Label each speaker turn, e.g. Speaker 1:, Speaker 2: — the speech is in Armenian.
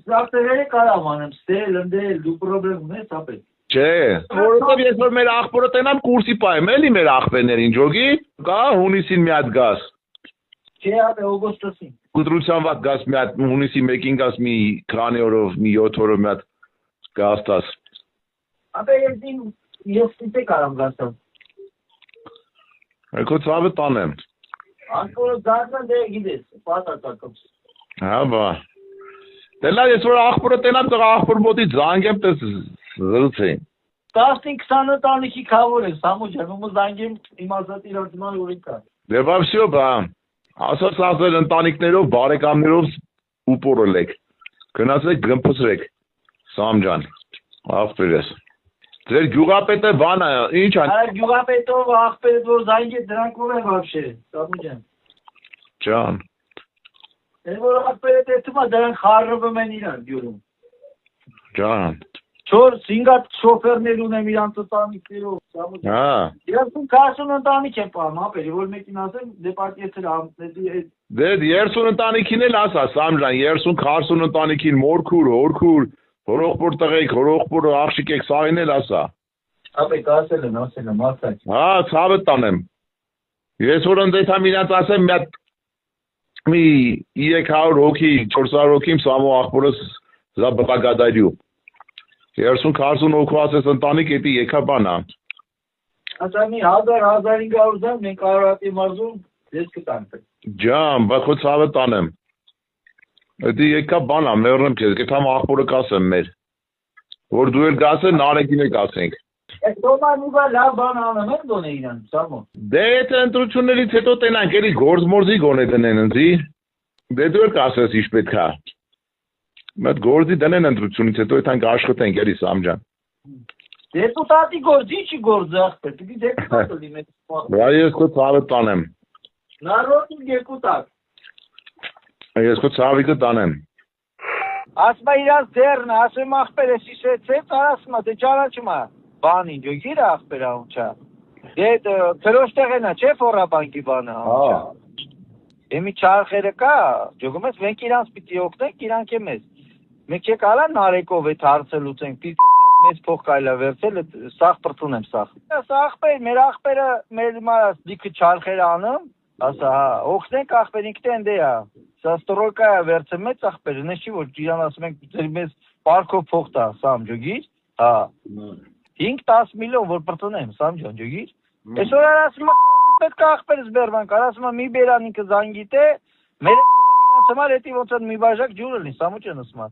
Speaker 1: Սրարտերը կարամ անեմ, ստել, ընդել, դու պրոբլեմ ունես, ապետ։
Speaker 2: Չէ, որովհետև ես որ մեր աղբորը տենամ կուրսի պայեմ, էլի մեր աղբերներին ջոգի, կա հունիսին մի հատ գաս։
Speaker 1: Չէ, ապե օգոստոսին։
Speaker 2: Կտրության վատ գաս մի հատ հունիսի 1-ին գաս մի քանի օրով, մի 7 օրով մի հատ գաս տաս։
Speaker 1: Ապե ես դիտե կարամ գասամ։
Speaker 2: Եկո ցավը տանեմ։
Speaker 1: Անկորը դառնա դե գիտես, պատատակոս։
Speaker 2: Հա բա։ Դելա ես որ աղբորը տենամ, տղա աղբոր մոտի զանգեմ, տես զրուցեին։
Speaker 1: 15-20 ընտանիքի քավոր է, Սամո ջան, ում զանգեմ իմացած իրացման ուրին կա։
Speaker 2: Դե վաբսյո բա։ Ասած ընտանիքներով, բարեկամներով ուպորելեք։ Գնացեք գմփսրեք։ Սամ ջան, աղբերես։ Ձեր գյուղապետը բանը, ինչ ան։
Speaker 1: Արա գյուղապետով աղբերդ որ զանգե դրանք ով է վաբշե, Սամո ջան։
Speaker 2: Ջան։
Speaker 1: Էլ որ աղբերդ էտումա դրանք խառնվում են իրար գյուղում։
Speaker 2: Ջան։
Speaker 1: 4-5 շոֆերներ ունեմ իրանց ընտանիքներով, Սամո ջան։
Speaker 2: Հա։
Speaker 1: Իրանք 40 ընտանիք են պահում, ապերի, որ մեկին ասեմ դեպարտիեթր
Speaker 2: Դե 30 ընտանիքին էլ ասա, Սամ ջան, 30-40 ընտանիքին մորքուր, հորքուր, հորողբոր տղեկ, հորողբոր աղջիկ սաղին էլ ասա։
Speaker 1: ապեք ասել եմ, ասաք։
Speaker 2: Հա, ցավը տանեմ։ Ես որ ընդդեմ իրանց ասեմ մի 300 հոգի, 400 հոգի Սամո աղբորս զա բղագադարյու։ 30-40 հոգու ասես ընտանիք էդի եկա բանա։
Speaker 1: Ասա մի 1000-1500 դամ մենք Արարատի մարզում դες կտանք։
Speaker 2: Ջան, բա քո ցավը տանեմ։ Էդի եկա բանա, մեռնեմ քեզ, գտամ աղբորը կասեմ մեր։ Որ դու էլ գասես, նարեկին էլ կասենք։
Speaker 1: Դոման ուղա լավ բան անեմ են դոնե իրան, Սամո։
Speaker 2: Դե եթե ընտրություններից հետո տենանք, էլի գործմորզի գոնե դնեն ընձի։ Դե դու էլ կասես ինչ պետք է։ Մեծ գործի դնեն ընտրությունից հետո այդանք աշխատենք, էլի Սամ ջան։
Speaker 1: Դեպուտատի գործ, ինչի գործ աղբեր, պիտի դեպուտատ լինի։
Speaker 2: Բա ես քո ցավը տանեմ։
Speaker 1: Նարոդի դեպուտատ։
Speaker 2: Ես քո ցավիկը տանեմ։
Speaker 1: Ասմա իրաց դերն, ասեմ աղբեր ես իսեցեց, ասմա դե ճանաչում է։ Բանին ջոգիր աղբերա ունչա։ Դե քրոշ տեղենա, չէ ֆորաբանկի բանը ունչա։ Եմի չարխերը կա, ջոգում ես մենք իրանց պիտի օգնենք, իրանք է մեզ։ Մենք չեք արա նարեկով այդ հարցը լուծենք, պիտի մեզ փող կայլա վերցել, սաղ պրծունեմ սաղ։ Ասա աղբեր, մեր աղբերը, մեր մարաս դիքը չարխերը անեմ, ասա օգնենք աղբեր ինքն են դեա։ Սա ստրոկա է վերցը մեծ աղբերը, նես չի որ իրան ասում ենք ձեր մեզ պարկով փող տա, Սամ ջոգիր, հա։ 5-10 միլիոն որ պրծունեմ, Սամ ջան ջոգիր։ Այսօր ասում պետք է աղբերս բերվանք, ասում մի բերան ինքը զանգիտե, մեր համար էտի ոնց մի բաժակ ջուրը լինի, Սամո ջան ասում